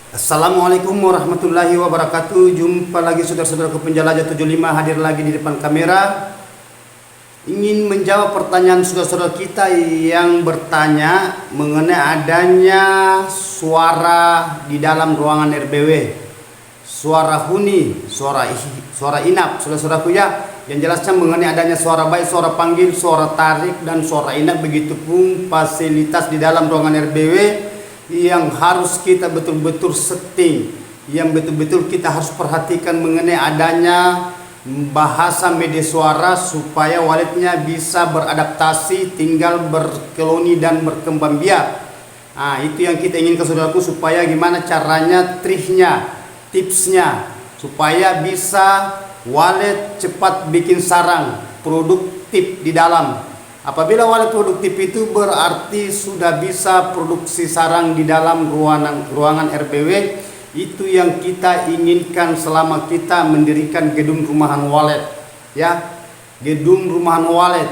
Assalamualaikum warahmatullahi wabarakatuh. Jumpa lagi saudara-saudaraku penjelajah 75 hadir lagi di depan kamera. Ingin menjawab pertanyaan saudara-saudara kita yang bertanya mengenai adanya suara di dalam ruangan RBW. Suara huni, suara inap, saudara-saudaraku ya. Yang jelasnya mengenai adanya suara baik, suara panggil, suara tarik, dan suara inap. Begitupun fasilitas di dalam ruangan RBW yang harus kita betul-betul setting, yang betul-betul kita harus perhatikan mengenai adanya bahasa media suara supaya walletnya bisa beradaptasi, tinggal berkoloni dan berkembang biak. Nah, itu yang kita inginkan saudaraku, supaya gimana caranya, triknya, tipsnya, supaya bisa wallet cepat bikin sarang produktif di dalam. Apabila wallet produktif itu berarti sudah bisa produksi sarang di dalam ruangan RBW. Itu yang kita inginkan selama kita mendirikan gedung rumahan wallet, ya. Gedung rumahan wallet,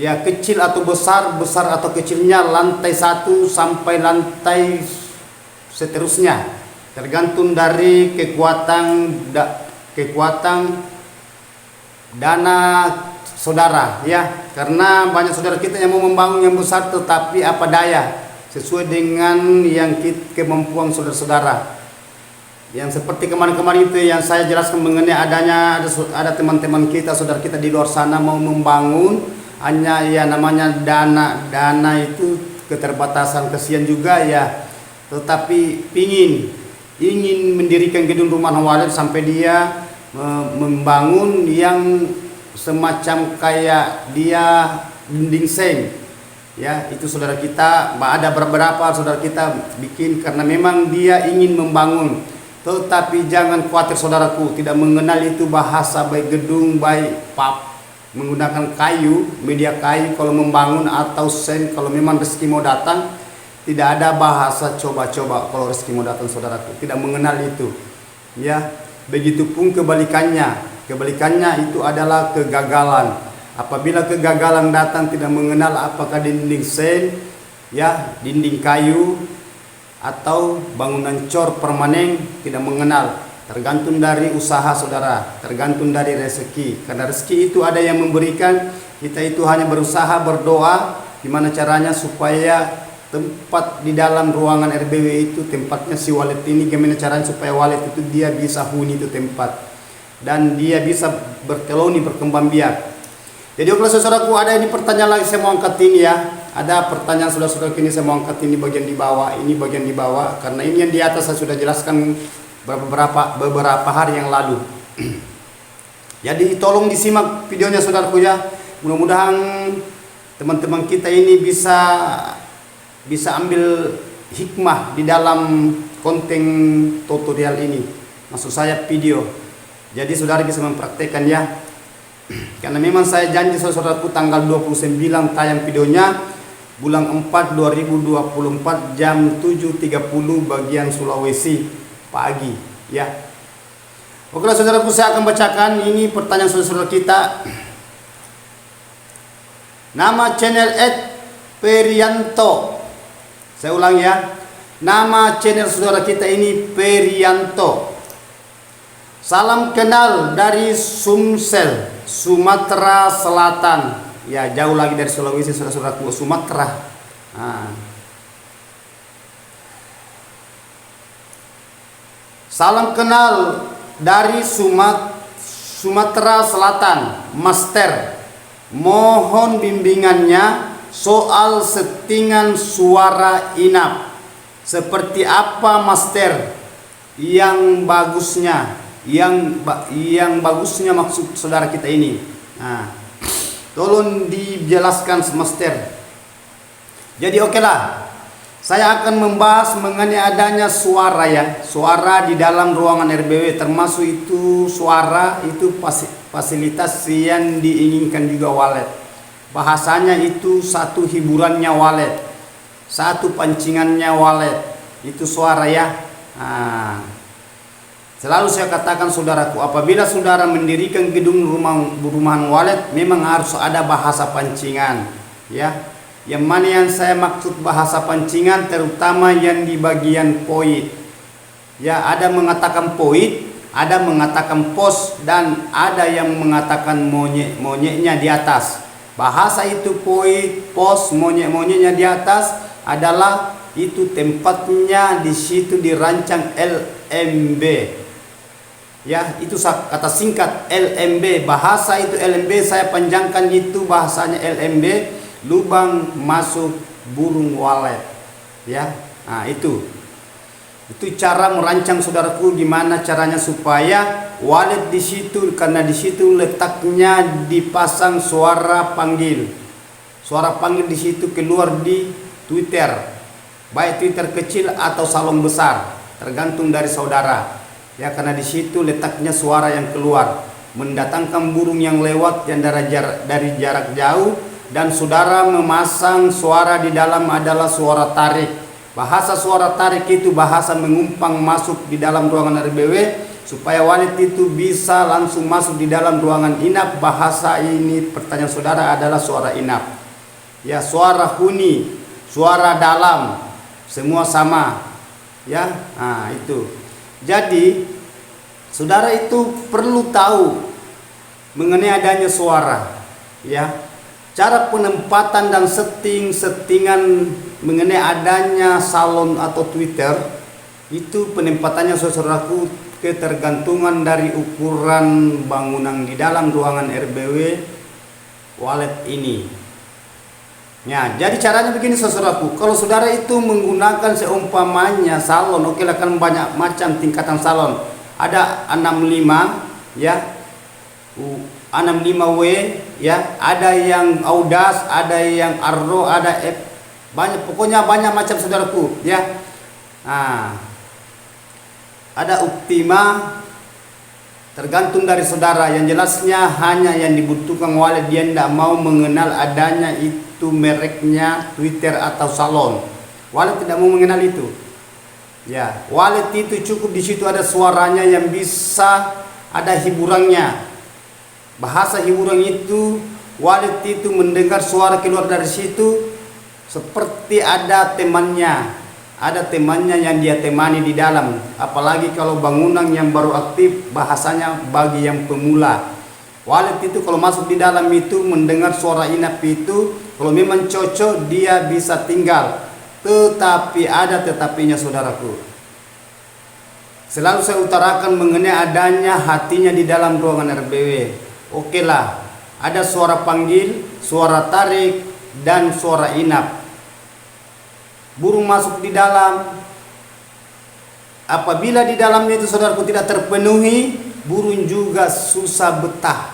ya, kecil atau besar, besar atau kecilnya, lantai 1 sampai lantai seterusnya, tergantung dari kekuatan dana saudara, ya. Karena banyak saudara kita yang mau membangun yang besar, tetapi apa daya, sesuai dengan yang kemampuan saudara-saudara. Yang seperti kemarin-kemarin itu yang saya jelaskan mengenai ada teman-teman kita, saudara kita di luar sana mau membangun, hanya ya namanya dana itu keterbatasan, kesian juga ya. Tetapi ingin mendirikan gedung rumah wallet sampai dia membangun yang semacam kayak dia dinding seng, ya. Itu saudara kita, ada beberapa saudara kita bikin karena memang dia ingin membangun. Tetapi jangan khawatir saudaraku, tidak mengenal itu bahasa baik gedung baik menggunakan kayu, media kayu kalau membangun, atau sen kalau memang rezeki mau datang. Tidak ada bahasa coba-coba kalau rezeki mau datang saudaraku, tidak mengenal itu, ya. Begitupun kebalikannya itu adalah kegagalan. Apabila kegagalan datang, tidak mengenal apakah dinding sen, ya, dinding kayu atau bangunan cor permanen, tidak mengenal. Tergantung dari usaha saudara, tergantung dari rezeki. Karena rezeki itu ada yang memberikan, kita itu hanya berusaha, berdoa gimana caranya supaya tempat di dalam ruangan RBW itu, tempatnya si wallet ini, gimana caranya supaya wallet itu dia bisa huni itu tempat, dan dia bisa berkoloni, berkembang biak. Jadi kalau saudaraku ada ini pertanyaan lagi, saya mau angkat ini ya. Ada pertanyaan saudara-saudara ini, saya mau angkat ini bagian di bawah, karena ini yang di atas saya sudah jelaskan beberapa hari yang lalu. Jadi tolong disimak videonya saudaraku ya. Mudah-mudahan teman-teman kita ini bisa ambil hikmah di dalam konten tutorial ini, maksud saya video. Jadi saudara bisa mempraktekkan ya. Karena memang saya janji saudaraku tanggal 29 tayang videonya, bulan 4 2024 jam 7.30 bagian Sulawesi pagi ya. Oke saudaraku, saya akan bacakan ini pertanyaan saudara kita. Nama channel @Perianto. Saya ulang ya. Nama channel saudara kita ini Perianto. Salam kenal dari Sumsel, Sumatera Selatan. Ya, jauh lagi dari Sulawesi, saudara-saudaraku, Sumatera. Nah. Salam kenal dari Sumatera Selatan, Master. Mohon bimbingannya soal settingan suara inap. Seperti apa Master yang bagusnya? Yang bagusnya maksud saudara kita ini. Nah, tolong dijelaskan Master. Jadi oke lah, saya akan membahas mengenai adanya suara ya, suara di dalam ruangan RBW, termasuk itu suara itu fasilitas yang diinginkan juga wallet. Bahasanya itu satu hiburannya wallet, satu pancingannya wallet, itu suara ya. Nah, selalu saya katakan saudaraku, apabila saudara mendirikan gedung rumahan wallet, memang harus ada bahasa pancingan, ya. Yang mana yang saya maksud bahasa pancingan, terutama yang di bagian poin, Ya, ada mengatakan poit, ada mengatakan pos, dan ada yang mengatakan monyet-monyetnya di atas. Bahasa itu poit, pos, monyet-monyetnya di atas adalah itu tempatnya, di situ dirancang LMB. Ya, itu kata singkat LMB. Bahasa itu LMB, saya panjangkan, itu bahasanya LMB, lubang masuk burung walet. Ya, nah itu cara merancang saudaraku, gimana caranya supaya walet di situ, karena di situ letaknya dipasang suara panggil. Suara panggil di situ keluar di Twitter, baik Twitter kecil atau salon besar, tergantung dari saudara. Ya, karena di situ letaknya suara yang keluar, mendatangkan burung yang lewat yang dari jarak jauh, dan saudara memasang suara di dalam adalah suara tarik. Bahasa suara tarik itu bahasa mengumpang masuk di dalam ruangan RBW supaya walet itu bisa langsung masuk di dalam ruangan inap. Bahasa ini, pertanyaan saudara, adalah suara inap. Ya, suara huni, suara dalam, semua sama. Ya, nah itu. Jadi saudara itu perlu tahu mengenai adanya suara, ya. Cara penempatan dan settingan mengenai adanya salon atau Twitter itu penempatannya, saudaraku, ketergantungan dari ukuran bangunan di dalam ruangan RBW walet ini. Ya, jadi caranya begini, saudaraku. Kalau saudara itu menggunakan seumpamanya salon, oke lah, kan banyak macam tingkatan salon. Ada 65, ya, 65W, ya, ada yang Audas, ada yang Arro, ada F, banyak, pokoknya banyak macam, saudaraku, ya. Nah, ada Optima, tergantung dari saudara. Yang jelasnya hanya yang dibutuhkan walet, dia tidak mau mengenal adanya itu mereknya Twitter atau salon. Walet tidak mau mengenal itu. Ya, walet itu cukup di situ ada suaranya yang bisa ada hiburannya. Bahasa hiburan itu, walet itu mendengar suara keluar dari situ seperti ada temannya. Ada temannya yang dia temani di dalam. Apalagi kalau bangunan yang baru aktif, bahasanya bagi yang pemula. Walet itu kalau masuk di dalam itu mendengar suara inap itu, kalau memang cocok dia bisa tinggal. Tetapi ada tetapinya, saudaraku. Selalu saya utarakan mengenai adanya hatinya di dalam ruangan RBW. Oke lah, ada suara panggil, suara tarik, dan suara inap. Burung masuk di dalam. Apabila di dalamnya itu, saudaraku, tidak terpenuhi, burung juga susah betah.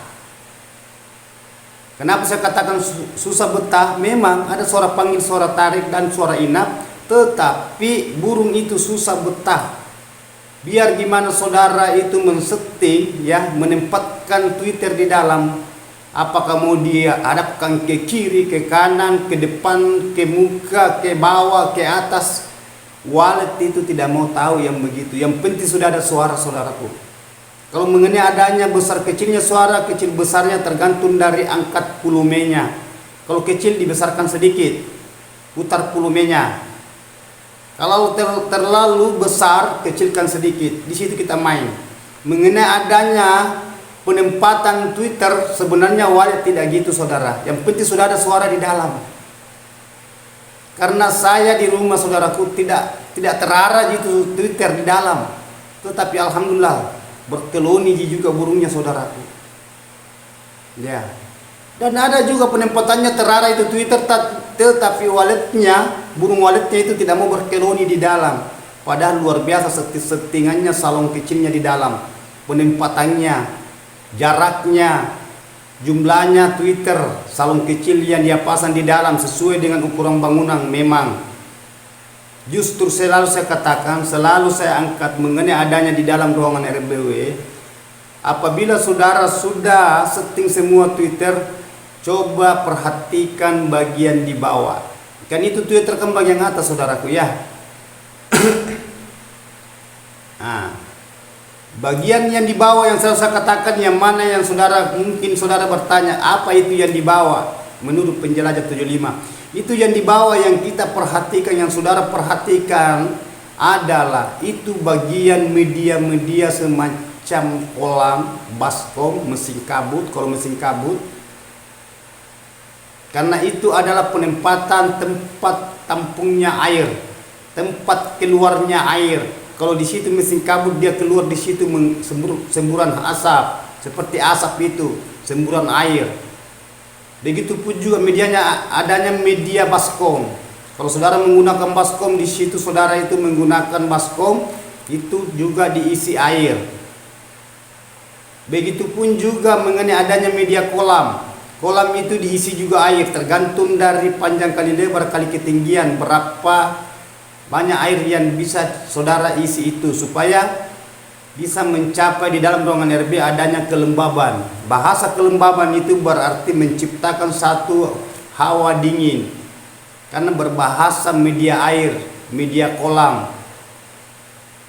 Kenapa saya katakan susah betah? Memang ada suara panggil, suara tarik, dan suara inap, tetapi burung itu susah betah. Biar gimana saudara itu men-setting, ya, menempatkan Twitter di dalam, apakah mau dia hadapkan ke kiri, ke kanan, ke depan, ke muka, ke bawah, ke atas, walet itu tidak mau tahu yang begitu. Yang penting sudah ada suara, saudaraku. Kalau mengenai adanya besar kecilnya suara, kecil besarnya tergantung dari angkat volumenya. Kalau kecil dibesarkan sedikit, putar volumenya. Kalau terlalu besar, kecilkan sedikit. Di situ kita main. Mengenai adanya penempatan Twitter, sebenarnya walet tidak gitu, saudara. Yang penting sudah ada suara di dalam. Karena saya di rumah, saudaraku, tidak terarah gitu Twitter di dalam. Tetapi alhamdulillah berkeloni juga burungnya, saudaraku. Ya. Dan ada juga penempatannya terarah itu Twitter, tetapi waletnya, burung waletnya itu tidak mau berkeloni di dalam. Padahal luar biasa settingannya, salon kecilnya di dalam. Penempatannya, jaraknya, jumlahnya Twitter, salon kecil yang dia pasang di dalam sesuai dengan ukuran bangunan. Memang justru selalu saya katakan, selalu saya angkat mengenai adanya di dalam ruangan RBW. Apabila saudara sudah setting semua Twitter, coba perhatikan bagian di bawah. Kan itu Twitter kembang yang atas, saudaraku, ya. Nah, bagian yang di bawah yang saya katakan, yang mana yang saudara, mungkin saudara bertanya, apa itu yang di bawah? Menurut penjelajah 75, itu yang di bawah yang kita perhatikan, yang saudara perhatikan, adalah itu bagian media-media semacam kolam, baskom, mesin kabut, kalau mesin kabut. Karena itu adalah penempatan tempat tampungnya air, tempat keluarnya air. Kalau di situ mesin kabut, dia keluar di situ semburan asap, seperti asap itu, semburan air. Begitupun juga medianya, adanya media baskom. Kalau saudara menggunakan baskom, di situ saudara itu menggunakan baskom, itu juga diisi air. Begitupun juga mengenai adanya media kolam. Kolam itu diisi juga air, tergantung dari panjang kali lebar kali ketinggian, berapa banyak air yang bisa saudara isi itu, supaya bisa mencapai di dalam ruangan RB adanya kelembaban. Bahasa kelembaban itu berarti menciptakan satu hawa dingin, karena berbahasa media air, media kolam.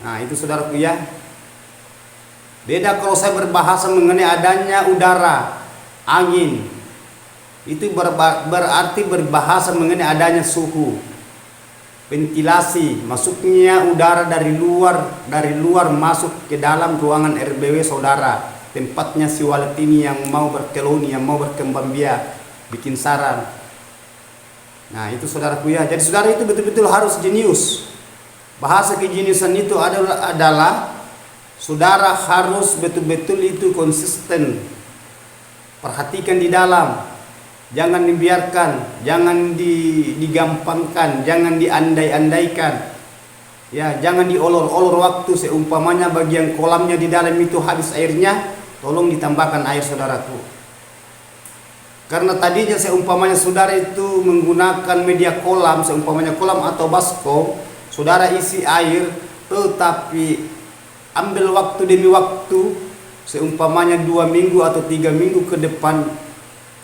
Nah itu saudaraku ya. Beda kalau saya berbahasa mengenai adanya udara, angin. Itu berarti berbahasa mengenai adanya suhu, ventilasi, masuknya udara dari luar masuk ke dalam ruangan RBW saudara, tempatnya si walet ini yang mau berkeloni, yang mau berkembang biak, bikin sarang. Nah itu saudaraku ya. Jadi saudara itu betul-betul harus jenius. Bahasa kejeniusan itu adalah saudara harus betul-betul itu konsisten, perhatikan di dalam. Jangan dibiarkan, jangan digampangkan, jangan diandai-andaikan. Ya, jangan diolor-olor waktu. Seumpamanya bagian kolamnya di dalam itu habis airnya, tolong ditambahkan air saudaraku. Karena tadinya seumpamanya saudara itu menggunakan media kolam, seumpamanya kolam atau baskom, saudara isi air, tetapi ambil waktu demi waktu, seumpamanya 2 minggu atau 3 minggu ke depan,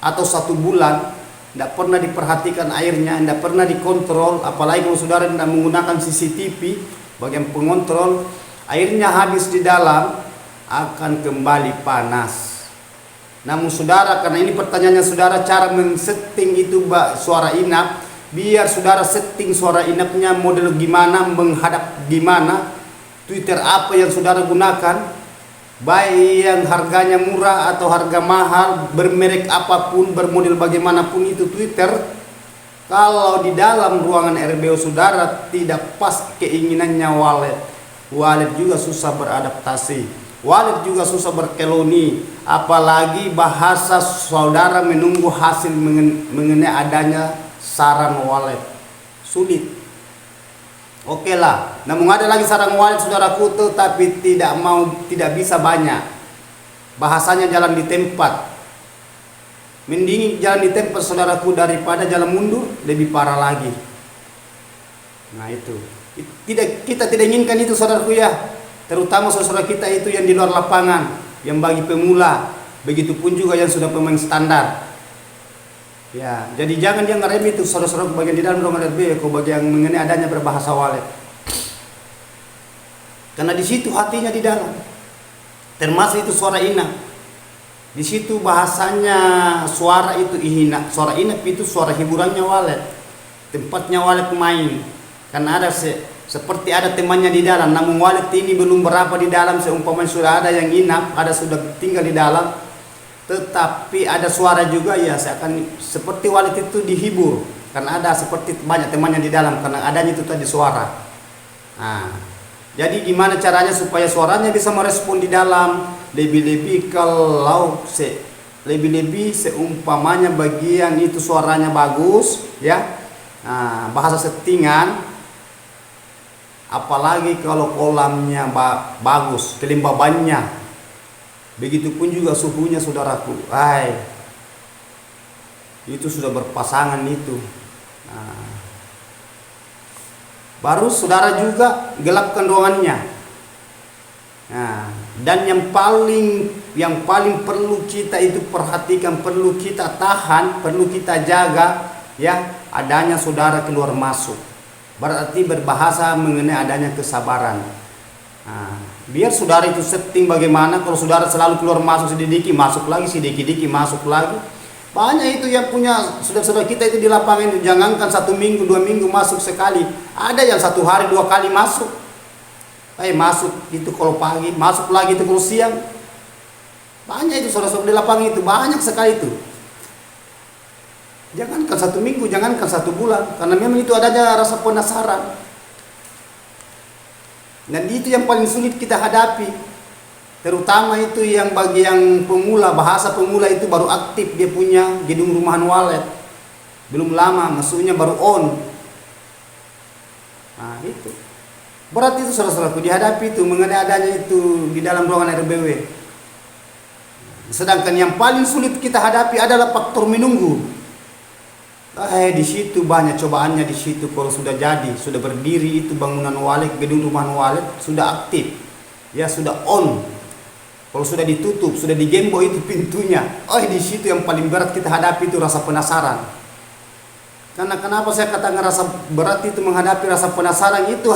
atau 1 bulan, tidak pernah diperhatikan airnya, tidak pernah dikontrol. Apalagi kalau saudara tidak menggunakan CCTV bagian pengontrol, airnya habis di dalam akan kembali panas. Namun saudara, karena ini pertanyaannya saudara, cara men-setting itu suara inap, biar saudara setting suara inapnya model gimana, menghadap gimana, Twitter apa yang saudara gunakan, baik yang harganya murah atau harga mahal, bermerek apapun, bermodel bagaimanapun itu Twitter. Kalau di dalam ruangan RBO saudara tidak pas keinginannya walet juga susah beradaptasi, walet juga susah berkeloni. Apalagi bahasa saudara menunggu hasil mengenai adanya sarang walet, sulit. Oke lah, namun ada lagi sarang walet saudaraku, tetapi tidak bisa banyak. Bahasanya jalan di tempat. Mending jalan di tempat saudaraku daripada jalan mundur, lebih parah lagi. Nah itu, kita tidak inginkan itu saudaraku ya. Terutama saudara kita itu yang di luar lapangan, yang bagi pemula, begitupun juga yang sudah pemain standar. Ya, jadi jangan dia ngerem itu saudara-saudara bagian di dalam ruangan RB, kau bagian mengenai adanya berbahasa walet. Karena di situ hatinya di dalam. Termasuk itu suara inap. Di situ bahasanya suara itu ihina. Suara inap itu suara hiburannya walet. Tempatnya walet main. Karena ada seperti ada temannya di dalam, namun walet ini belum berapa di dalam, seumpamanya sudah ada yang inap, ada sudah tinggal di dalam. Tetapi ada suara juga ya, seakan seperti walet itu dihibur karena ada seperti banyak temannya di dalam, karena adanya itu tadi suara. Nah, jadi gimana caranya supaya suaranya bisa merespon di dalam, lebih-lebih kalau lebih-lebih seumpamanya bagian itu suaranya bagus ya. Nah, bahasa settingan, apalagi kalau kolamnya bagus, kelembabannya. Begitupun juga suhunya saudaraku, itu sudah berpasangan itu. Nah, baru saudara juga gelapkan ruangannya. Nah, dan yang paling perlu kita itu perhatikan, perlu kita tahan, perlu kita jaga ya, adanya saudara keluar masuk. Berarti berbahasa mengenai adanya kesabaran. Nah, biar saudara itu setting bagaimana. Kalau saudara selalu keluar masuk sedikit masuk lagi, sedikit masuk lagi, Banyak itu yang punya saudara-saudara kita itu di lapangan itu, jangankan 1 minggu 2 minggu masuk sekali, ada yang 1 hari 2 kali masuk. Masuk itu kalau pagi, masuk lagi itu kalau siang. Banyak itu saudara-saudara di lapangan itu, banyak sekali itu. Jangankan 1 minggu, jangankan 1 bulan, karena memang itu adanya rasa penasaran. Dan itu yang paling sulit kita hadapi. Terutama itu yang bagi yang pemula, bahasa pemula itu baru aktif dia punya gedung rumahan walet. Belum lama, maksudnya baru on. Nah itu. Berat itu saudara-saudaraku dihadapi itu mengenai adanya itu di dalam ruangan RBW. Sedangkan yang paling sulit kita hadapi adalah faktor menunggu. Di situ banyak cobaannya di situ kalau sudah jadi, sudah berdiri itu bangunan walet, gedung rumahan walet sudah aktif. Ya sudah on. Kalau sudah ditutup, sudah digembok itu pintunya, di situ yang paling berat kita hadapi itu rasa penasaran. Karena kenapa saya katakan rasa berat itu menghadapi rasa penasaran itu,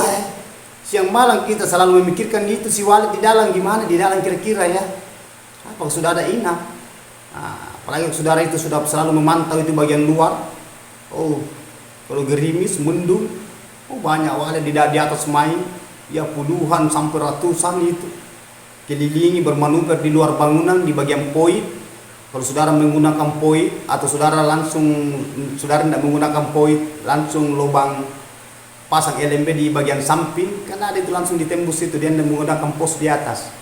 siang malam kita selalu memikirkan itu si walet di dalam gimana, di dalam kira-kira ya. Apa sudah ada inap? Apalagi saudara itu sudah selalu memantau itu bagian luar. Kalau gerimis, mendung, banyak walet di atas main, ya puluhan sampai ratusan itu. Kelilingi bermanuver di luar bangunan di bagian poin. Kalau saudara menggunakan poin atau saudara tidak menggunakan poin, langsung lubang pasang LMB di bagian samping, karena ada itu langsung ditembus itu, dia menggunakan pos di atas.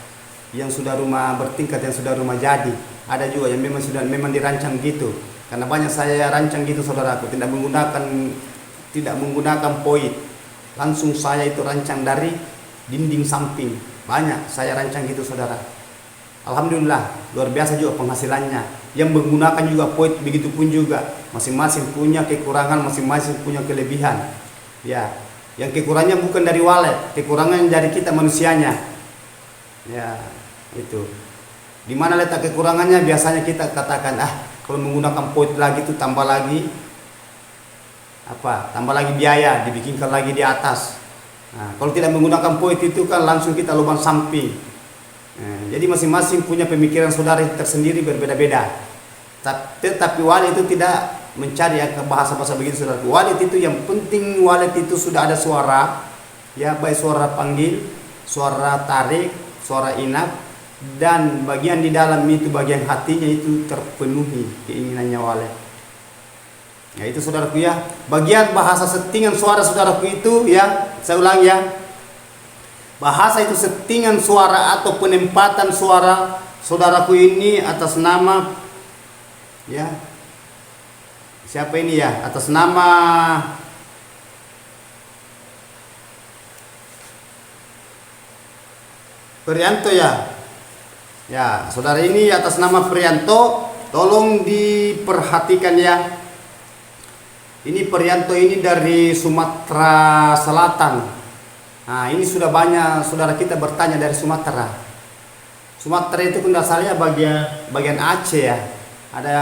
Yang sudah rumah bertingkat, yang sudah rumah jadi, ada juga yang memang dirancang gitu. Karena banyak saya rancang gitu saudaraku, tidak menggunakan poin, langsung saya itu rancang dari dinding samping. Banyak saya rancang gitu saudara. Alhamdulillah luar biasa juga penghasilannya. Yang menggunakan juga poin begitu pun juga. Masing-masing punya kekurangan, masing-masing punya kelebihan. Ya, yang kekurangannya bukan dari walet, kekurangan dari kita manusianya. Ya, itu. Di mana letak kekurangannya? Biasanya kita katakan, kalau menggunakan poin lagi itu tambah lagi tambah lagi biaya, dibikinkan lagi di atas. Nah, kalau tidak menggunakan poin itu kan langsung kita lubang samping. Jadi masing-masing punya pemikiran saudara tersendiri berbeda-beda. Tetapi walet itu tidak mencari bahasa-bahasa begitu saudara. Walet itu yang penting, walet itu sudah ada suara, ya baik suara panggil, suara tarik, suara inap, dan bagian di dalam itu bagian hatinya itu terpenuhi keinginannya walet. Ya itu saudaraku ya, bagian bahasa settingan suara saudaraku itu ya, saya ulang ya, bahasa itu settingan suara atau penempatan suara saudaraku ini atas nama ya, siapa ini ya, atas nama Prianto ya. Ya saudara ini atas nama Prianto, tolong diperhatikan ya. Ini Prianto ini dari Sumatera Selatan. Nah ini sudah banyak saudara kita bertanya dari Sumatera. Sumatera itu pun asalnya bagian Aceh ya. Ada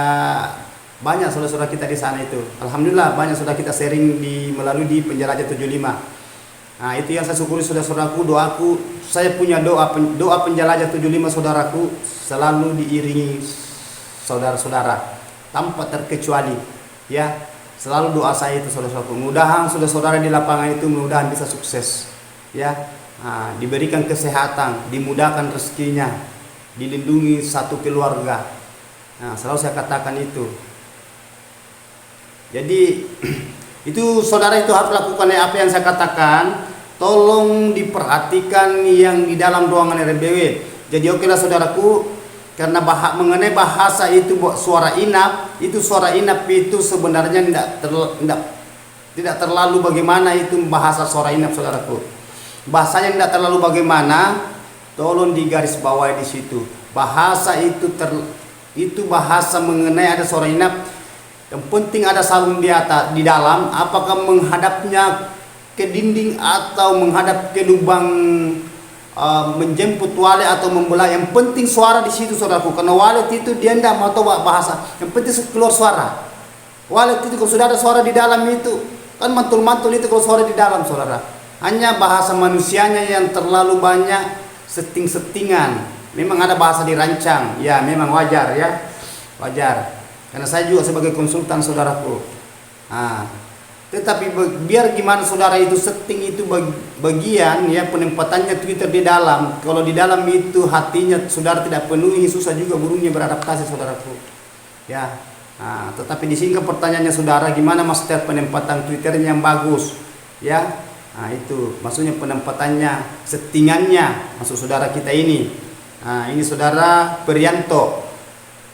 banyak saudara-saudara kita di sana itu. Alhamdulillah banyak saudara kita sharing melalui di Penjelajah 75. Nah itu yang saya syukuri saudara-saudaraku, doaku, saya punya doa Penjelajah 75 saudaraku selalu diiringi saudara-saudara tanpa terkecuali ya. Selalu doa saya itu saudara-saudaraku, mudahan saudara-saudara di lapangan itu mudahan bisa sukses ya. Diberikan kesehatan, dimudahkan rezekinya, dilindungi satu keluarga. Nah selalu saya katakan itu. Jadi itu saudara itu harus lakukan apa yang saya katakan. Tolong diperhatikan yang di dalam ruangan RBW. Jadi okelah saudaraku, karena mengenai bahasa itu suara inap itu sebenarnya tidak terlalu bagaimana itu bahasa suara inap saudaraku. Bahasanya tidak terlalu bagaimana, tolong digaris bawahi di situ. Bahasa itu bahasa mengenai ada suara inap. Yang penting ada sarung di atas, di dalam, apakah menghadapnya ke dinding atau menghadap ke lubang menjemput walet atau membelah, yang penting suara di situ saudaraku. Karena walet itu dia tidak mau tahu bahasa, yang penting keluar suara. Walet itu kalau sudah ada suara di dalam itu kan mantul-mantul itu kalau suara di dalam saudara. Hanya bahasa manusianya yang terlalu banyak setting-settingan. Memang ada bahasa dirancang, ya memang wajar ya, wajar. karena saya juga sebagai konsultan saudaraku. Nah, tetapi biar gimana saudara itu setting itu bagian ya penempatannya Twitter di dalam. Kalau di dalam itu hatinya saudara tidak penuhi, susah juga burungnya beradaptasi saudaraku. Ya. Nah, tetapi di sini pertanyaannya saudara, gimana maksudnya penempatan Twitternya yang bagus? Ya. Nah, itu maksudnya penempatannya, settingannya maksud saudara kita ini. Nah, ini saudara Prianto.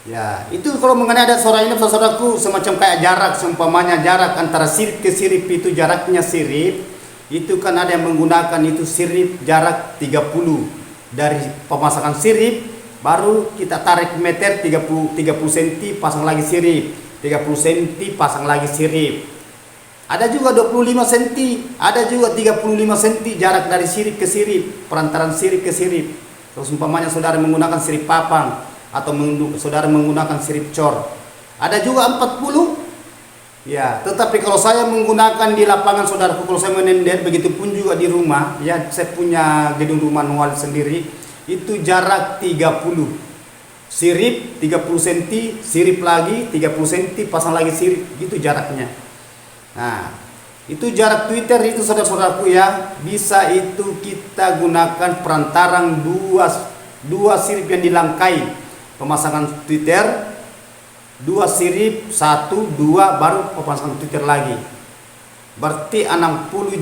Ya, itu kalau mengenai ada suara ini saudaraku semacam kayak jarak, seumpamanya jarak antara sirip ke sirip itu jaraknya sirip. Itu kan ada yang menggunakan itu sirip jarak 30 dari pemasangan sirip. Baru kita tarik meter 30 cm pasang lagi sirip, 30 cm pasang lagi sirip. Ada juga 25 cm, ada juga 35 cm jarak dari sirip ke sirip, perantaran sirip ke sirip. Terus umpamanya saudara menggunakan sirip papang atau saudara menggunakan sirip cor. Ada juga 40. Ya, tetapi kalau saya menggunakan di lapangan saudaraku, kalau saya menender, begitu pun juga di rumah, ya saya punya gedung rumah nual sendiri. Itu jarak 30 sirip 30 cm, sirip lagi 30 cm, pasang lagi sirip, gitu jaraknya. Nah, itu jarak Twitter itu saudara-saudaraku ya, bisa itu kita gunakan perantaran dua sirip yang dilangkai pemasangan Twitter, 2 sirip 1 2 baru pemasangan Twitter lagi, berarti 60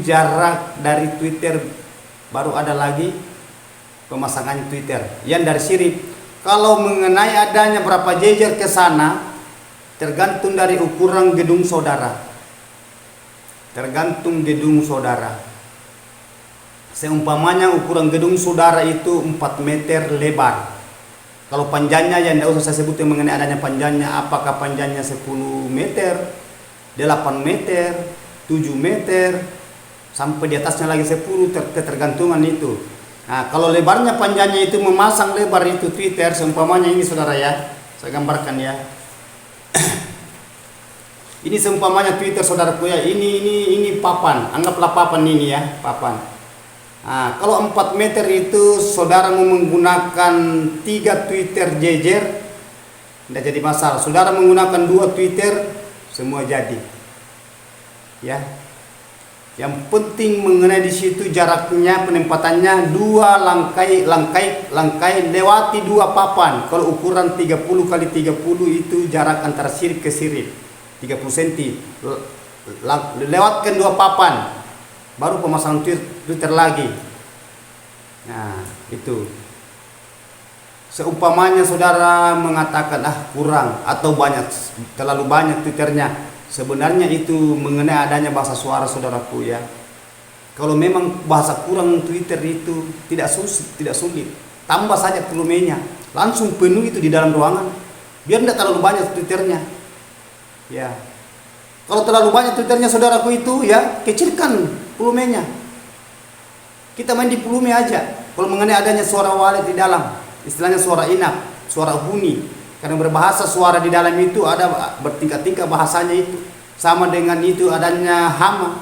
jarak dari Twitter. Baru ada lagi pemasangan Twitter yang dari sirip. Kalau mengenai adanya berapa jejer ke sana tergantung dari ukuran gedung saudara. Tergantung gedung saudara. Seumpamanya ukuran gedung saudara itu 4 meter lebar. Kalau panjangnya yang tidak usah saya sebutkan mengenai adanya panjangnya, apakah panjangnya 10 meter, 8 meter, 7 meter, sampai di atasnya lagi 10, ketergantungan itu. Nah, kalau lebarnya panjangnya itu memasang lebar itu Twitter, seumpamanya ini saudara ya, saya gambarkan ya. Ini seumpamanya Twitter saudaraku ya, ini papan, anggaplah papan ini ya, papan. Nah, kalau 4 meter itu saudara mau menggunakan 3 Twitter jejer, tidak jadi masalah. Saudara menggunakan 2 Twitter, semua jadi. Ya. Yang penting mengenai di situ jaraknya, penempatannya 2 langkai lewati 2 papan. Kalau ukuran 30 kali 30 itu jarak antara sirip ke sirip 30 cm. Lewatkan 2 papan, baru pemasangan Twitter lagi. Nah, itu. Seumpamanya saudara mengatakan kurang atau banyak, terlalu banyak Twitternya. Sebenarnya itu mengenai adanya bahasa suara saudaraku ya. Kalau memang bahasa kurang Twitter itu tidak sulit, tambah saja volumenya, langsung penuh itu di dalam ruangan. Biar tidak terlalu banyak Twitternya. Ya. Kalau terlalu banyak Twitternya saudaraku itu ya, kecilkan volumenya. Kita main di volume aja. Kalau mengenai adanya suara walet di dalam, istilahnya suara inap, suara huni. Karena berbahasa suara di dalam itu ada bertingkat-tingkat bahasanya itu. Sama dengan itu adanya hama,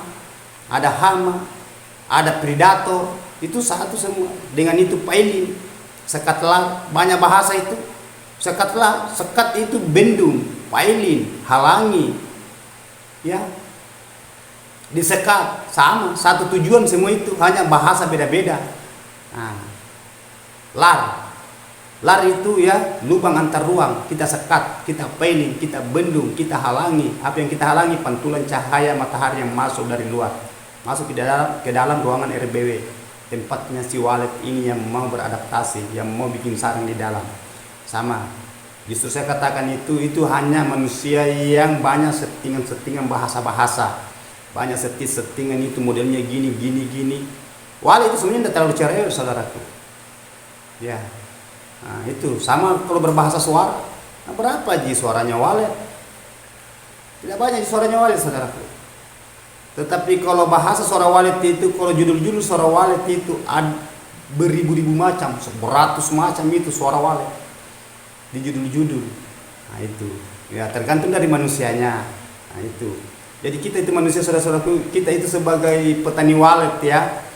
ada predator, itu satu semua. Dengan itu pailin, sekatlah, banyak bahasa itu. Sekatlah, sekat itu bendung, pailin, halangi. Ya. Disekat sama, satu tujuan semua itu, hanya bahasa beda-beda. Nah, lar itu ya lubang antar ruang, kita sekat, kita pailin, kita bendung, kita halangi. Apa yang kita halangi? Pantulan cahaya matahari yang masuk dari luar, masuk ke dalam ruangan RBW, tempatnya si walet ini yang mau beradaptasi, yang mau bikin sarang di dalam. Sama, justru saya katakan itu hanya manusia yang banyak settingan bahasa-bahasa, banyak settingan itu modelnya gini. Walet itu sebenarnya tidak terlalu cerewet saudaraku. Ya. Nah, itu sama kalau berbahasa suara. Nah, berapa ji suaranya walet? Tidak banyak suaranya walet saudaraku. Tetapi kalau bahasa suara walet itu, kalau judul-judul suara walet itu ada beribu-ribu macam, beratus macam itu suara walet di judul-judul. Nah, itu ya tergantung dari manusianya. Nah, itu. Jadi kita itu manusia saudara-saudaraku, kita itu sebagai petani walet ya,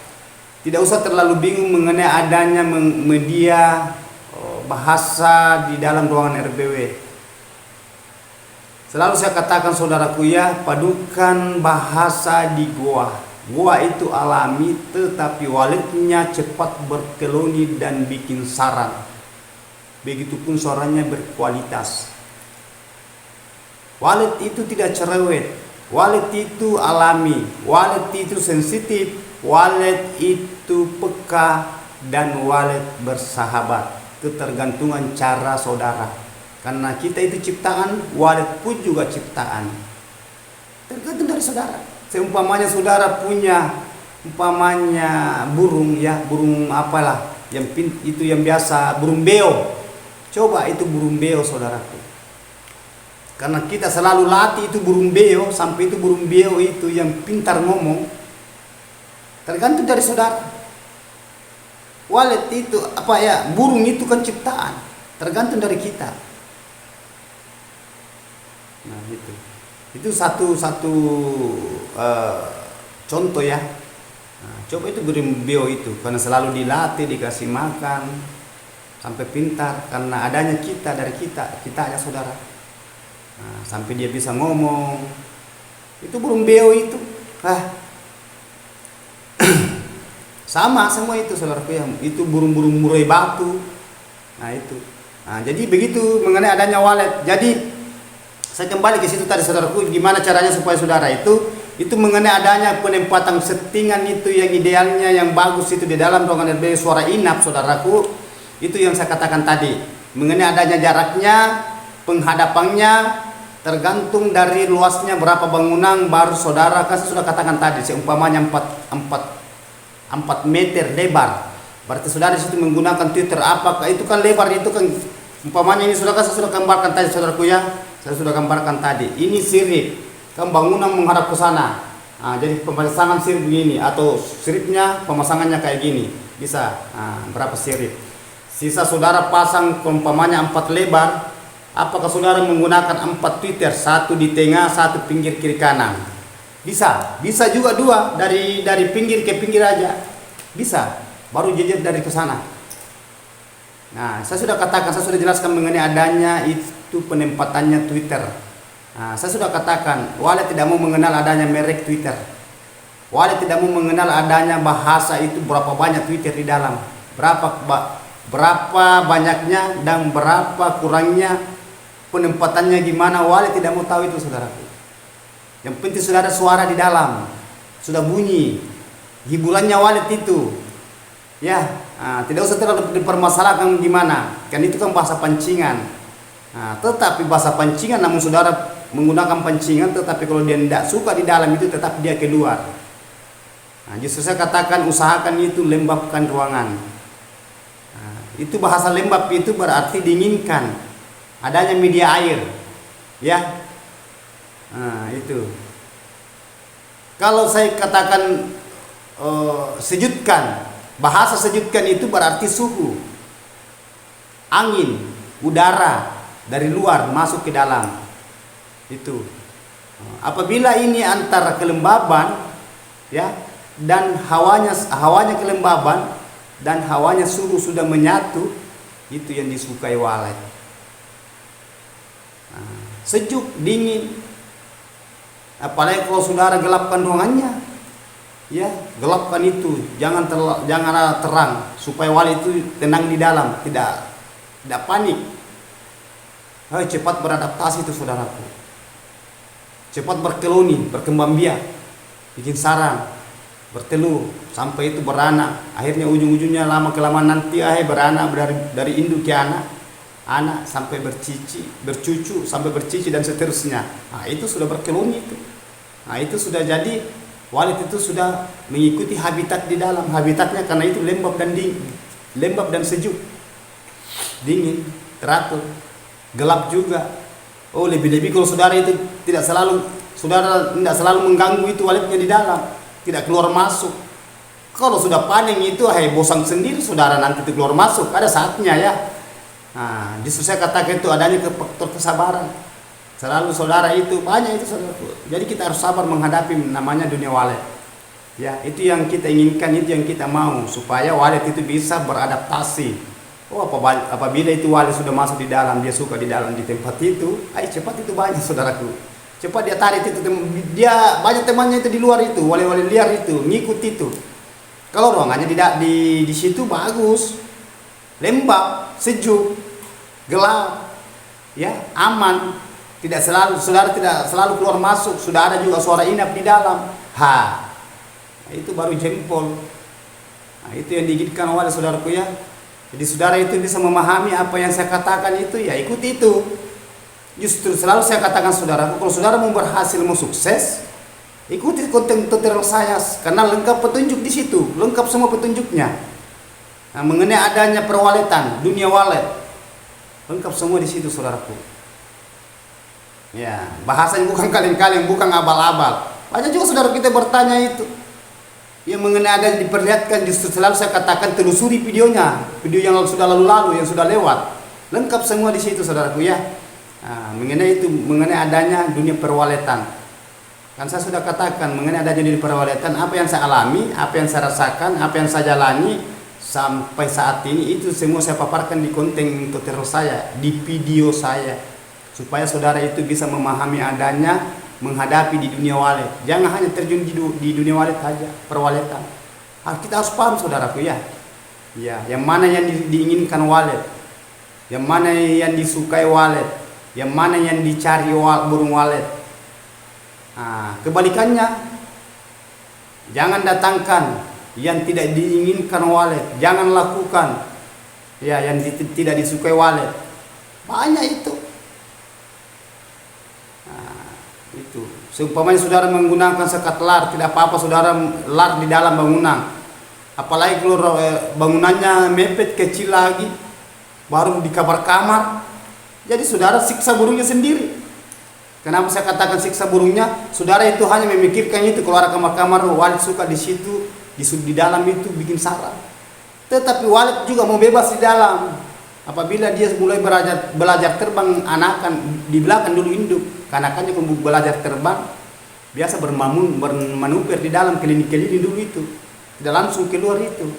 tidak usah terlalu bingung mengenai adanya media bahasa di dalam ruangan RBW. Selalu saya katakan saudaraku ya, padukan bahasa di goa. Goa itu alami, tetapi waletnya cepat berkeloni dan bikin sarang. Begitupun suaranya berkualitas. Walet itu tidak cerewet, walet itu alami, walet itu sensitif, walet itu peka, dan walet bersahabat. Ketergantungan cara saudara. Karena kita itu ciptaan, walet pun juga ciptaan. Tergantung dari saudara. Seumpamanya saudara punya umpamanya burung ya, burung apalah yang itu yang biasa, burung beo. Coba itu burung beo saudaraku. Karena kita selalu latih itu burung beo, sampai itu burung beo itu yang pintar ngomong. Tergantung dari saudara. Walet itu apa ya, burung itu kan ciptaan, tergantung dari kita. Nah itu satu contoh ya. Nah, coba itu burung beo itu, karena selalu dilatih, dikasih makan sampai pintar, karena adanya kita dari kita hanya saudara. Nah, sampai dia bisa ngomong. Itu burung beo itu. Sama semua itu saudaraku ya. Itu burung-burung murai batu. Nah itu. Nah, jadi begitu mengenai adanya walet. Jadi saya kembali ke situ tadi saudaraku, gimana caranya supaya saudara itu mengenai adanya penempatan settingan itu yang idealnya, yang bagus itu di dalam ruangan RBW suara inap saudaraku. Itu yang saya katakan tadi, mengenai adanya jaraknya, penghadapannya, tergantung dari luasnya berapa bangunan baru saudara. Kan saya sudah katakan tadi, seumpamanya 4 meter lebar, berarti saudara di situ menggunakan Twitter. Apakah itu kan lebar itu kan, umpamanya ini saya sudah gambarkan tadi saudaraku ya, saya sudah gambarkan tadi. Ini sirip, kan bangunan menghadap ke sana. Nah, jadi pemasangan sirip begini, atau siripnya pemasangannya kayak gini, bisa. Nah, berapa sirip? Sisa saudara pasang umpamanya 4 lebar. Apakah saudara menggunakan 4 Twitter, satu di tengah, satu pinggir kiri kanan? Bisa juga 2 dari pinggir ke pinggir aja. Bisa. Baru jejer dari ke sana. Nah, saya sudah katakan, saya sudah jelaskan mengenai adanya itu penempatannya Twitter. Nah, saya sudah katakan, walet tidak mau mengenal adanya merek Twitter. Walet tidak mau mengenal adanya bahasa itu berapa banyak Twitter di dalam. Berapa banyaknya dan berapa kurangnya, penempatannya gimana, walet tidak mau tahu itu saudaraku. Yang penting sudah ada suara di dalam, sudah bunyi, hiburannya walet itu ya. Tidak usah terlalu dipermasalahkan gimana, kan itu kan bahasa pancingan. Tetapi bahasa pancingan, namun saudara menggunakan pancingan, tetapi kalau dia tidak suka di dalam itu tetap dia keluar. Justru saya katakan usahakan itu lembabkan ruangan. Itu bahasa lembab itu berarti dinginkan, adanya media air ya. Itu kalau saya katakan sejutkan, bahasa sejutkan itu berarti suhu, angin, udara dari luar masuk ke dalam. Itu apabila ini antara kelembaban ya, dan hawanya kelembaban dan hawanya suhu sudah menyatu, itu yang disukai walet. Sejuk, dingin, apalagi kalau saudara gelapkan ruangannya ya, gelapkan itu, jangan terang, supaya walet itu tenang di dalam, tidak panik. Cepat beradaptasi itu saudaraku, cepat berkeloni, berkembang biak, bikin sarang, bertelur, sampai itu beranak. Akhirnya ujung-ujungnya lama kelamaan nanti beranak, dari induk ke anak sampai bercucu sampai bercici dan seterusnya. Itu sudah berkeloni itu. Itu sudah jadi walet itu sudah mengikuti habitat di dalam. Habitatnya karena itu lembab dan dingin, lembab dan sejuk, dingin, teratur, gelap juga. Lebih-lebih kalau saudara itu tidak selalu mengganggu itu waletnya di dalam, tidak keluar masuk. Kalau sudah paning itu bosan sendiri saudara, nanti itu keluar masuk, ada saatnya ya. Justru saya katakan itu adanya faktor kesabaran. Selalu saudara itu banyak itu saudara. Jadi kita harus sabar menghadapi namanya dunia walet. Ya, itu yang kita inginkan, itu yang kita mau, supaya walet itu bisa beradaptasi Oh, apabila itu wali sudah masuk di dalam, dia suka di dalam di tempat itu, cepat itu banyak saudaraku. Cepat dia tarik itu, dia banyak temannya itu di luar itu, wali-wali liar itu, ngikut itu. Kalau ruangannya di situ bagus, lembab, sejuk, gelap, ya aman. Tidak selalu saudara tidak selalu keluar masuk, sudah ada juga suara inap di dalam. Itu baru jempol. Nah, itu yang diinginkan oleh saudaraku ya. Jadi saudara itu bisa memahami apa yang saya katakan itu, ya ikuti itu. Justru selalu saya katakan saudaraku, kalau saudara mau berhasil, mau sukses, ikuti konten tutorial saya karena lengkap petunjuk di situ, lengkap semua petunjuknya. Nah, mengenai adanya perwaletan, dunia walet, lengkap semua di situ saudaraku. Ya, bahasanya bukan kaleng-kaleng, bukan abal-abal. Banyak juga saudara kita bertanya itu. Yang mengenai ada yang diperlihatkan, justru selalu saya katakan telusuri videonya, video yang sudah lalu-lalu, yang sudah lewat, lengkap semua di situ saudaraku ya. Nah, mengenai adanya dunia perwaletan, kan saya sudah katakan mengenai adanya dunia perwaletan, apa yang saya alami, apa yang saya rasakan, apa yang saya jalani sampai saat ini, itu semua saya paparkan di konten tutorial saya, di video saya, supaya saudara itu bisa memahami adanya menghadapi di dunia walet. Jangan hanya terjun di dunia walet saja, perwaletan. Kita harus paham saudaraku ya. Ya, yang mana yang diinginkan walet, yang mana yang disukai walet, yang mana yang dicari burung walet. Nah, kebalikannya, jangan datangkan yang tidak diinginkan walet, jangan lakukan ya yang tidak disukai walet. Banyak itu. Itu seumpamanya saudara menggunakan sekat lar, tidak apa-apa saudara lar di dalam bangunan, apalagi kalau bangunannya mepet kecil lagi, baru di kamar-kamar, jadi saudara siksa burungnya sendiri. Kenapa saya katakan siksa burungnya? Saudara itu hanya memikirkan itu, keluar kamar-kamar, walet suka di situ, di dalam itu bikin sarang. Tetapi walet juga mau bebas di dalam. Apabila dia mulai belajar terbang, anakan di belakang dulu induk, anakannya belajar terbang, biasa bermanuver di dalam keliling-keliling dulu itu, tidak langsung keluar itu.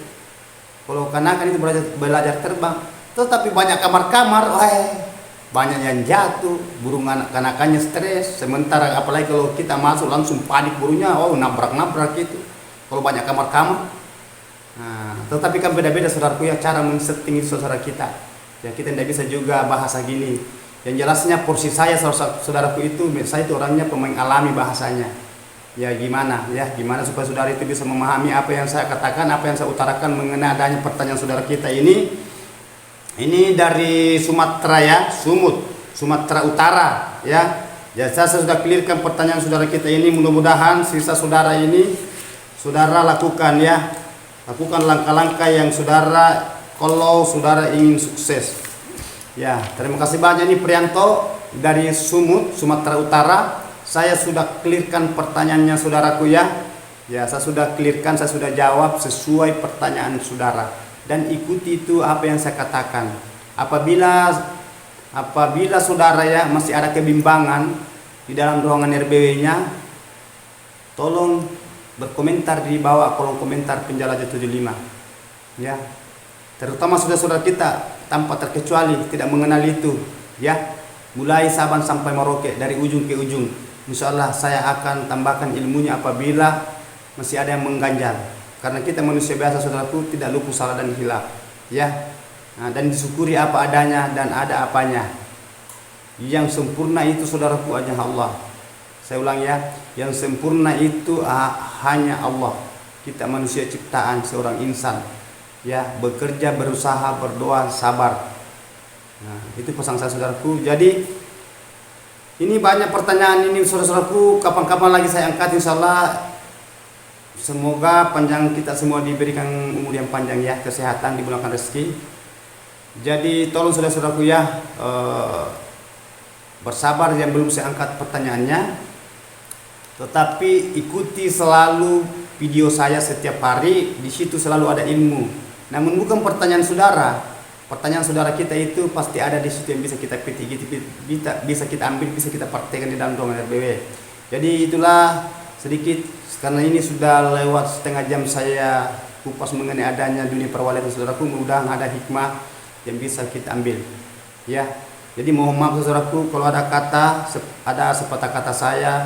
Kalau kanakan itu belajar terbang, tetapi banyak kamar-kamar, banyak yang jatuh, burung kanakannya stres. Sementara apalagi kalau kita masuk langsung panik burungnya, nabrak-nabrak itu. Kalau banyak kamar-kamar, tetapi kan beda-beda saudaraku ya cara men-setting itu saudara kita. Ya kita tidak bisa juga bahasa gini. Yang jelasnya porsi saya saudaraku itu, saya itu orangnya pemain alami bahasanya. Ya gimana supaya saudara itu bisa memahami apa yang saya katakan, apa yang saya utarakan mengenai adanya pertanyaan saudara kita ini. Ini dari Sumatera ya, Sumatera Utara ya. Ya saya sudah clearkan pertanyaan saudara kita ini, mudah-mudahan sisa saudara ini saudara lakukan ya. Lakukan langkah-langkah yang saudara kalau saudara ingin sukses. Ya, terima kasih banyak nih Prianto dari Sumatera Utara. Saya sudah clearkan pertanyaannya saudaraku ya. Ya, saya sudah clearkan, saya sudah jawab sesuai pertanyaan saudara. Dan ikuti itu apa yang saya katakan. Apabila saudara ya masih ada kebimbangan di dalam ruangan RBW-nya, tolong berkomentar di bawah kolom komentar Penjelajah 75. Ya. Terutama saudara-saudara kita tanpa terkecuali tidak mengenal itu ya, mulai Sabang sampai Merauke dari ujung ke ujung, insya Allah saya akan tambahkan ilmunya apabila masih ada yang mengganjal, karena kita manusia biasa saudaraku, tidak luput salah dan hilaf ya. Dan disyukuri apa adanya dan ada apanya. Yang sempurna itu saudaraku hanya Allah. Saya ulang ya, yang sempurna itu hanya Allah. Kita manusia ciptaan seorang insan ya, bekerja, berusaha, berdoa, sabar. Nah, itu pesan saya saudaraku. Jadi ini banyak pertanyaan ini saudara-saudaraku, kapan-kapan lagi saya angkat insyaallah. Semoga panjang kita semua diberikan umur yang panjang ya, kesehatan, dimulakan rezeki. Jadi tolong saudara-saudaraku ya, bersabar yang belum saya angkat pertanyaannya, tetapi ikuti selalu video saya setiap hari, di situ selalu ada ilmu. Namun bukan pertanyaan saudara kita itu pasti ada di situ yang bisa kita petik, bisa kita ambil, bisa kita praktekkan di dalam ruangan RBW. Jadi itulah sedikit, karena ini sudah lewat setengah jam saya kupas mengenai adanya dunia perwalian saudaraku. Mudah-mudahan ada hikmah, yang bisa kita ambil. Ya. Jadi mohon maaf saudaraku kalau ada sepatah kata saya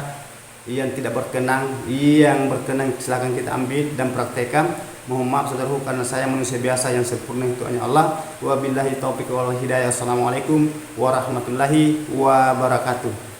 yang tidak berkenan, yang berkenan silakan kita ambil dan praktekkan. Mohon maaf saudaraku karena saya manusia biasa yang sempurna itu hanya Allah. Wabillahi taufiq wal hidayah. Assalamualaikum warahmatullahi wabarakatuh.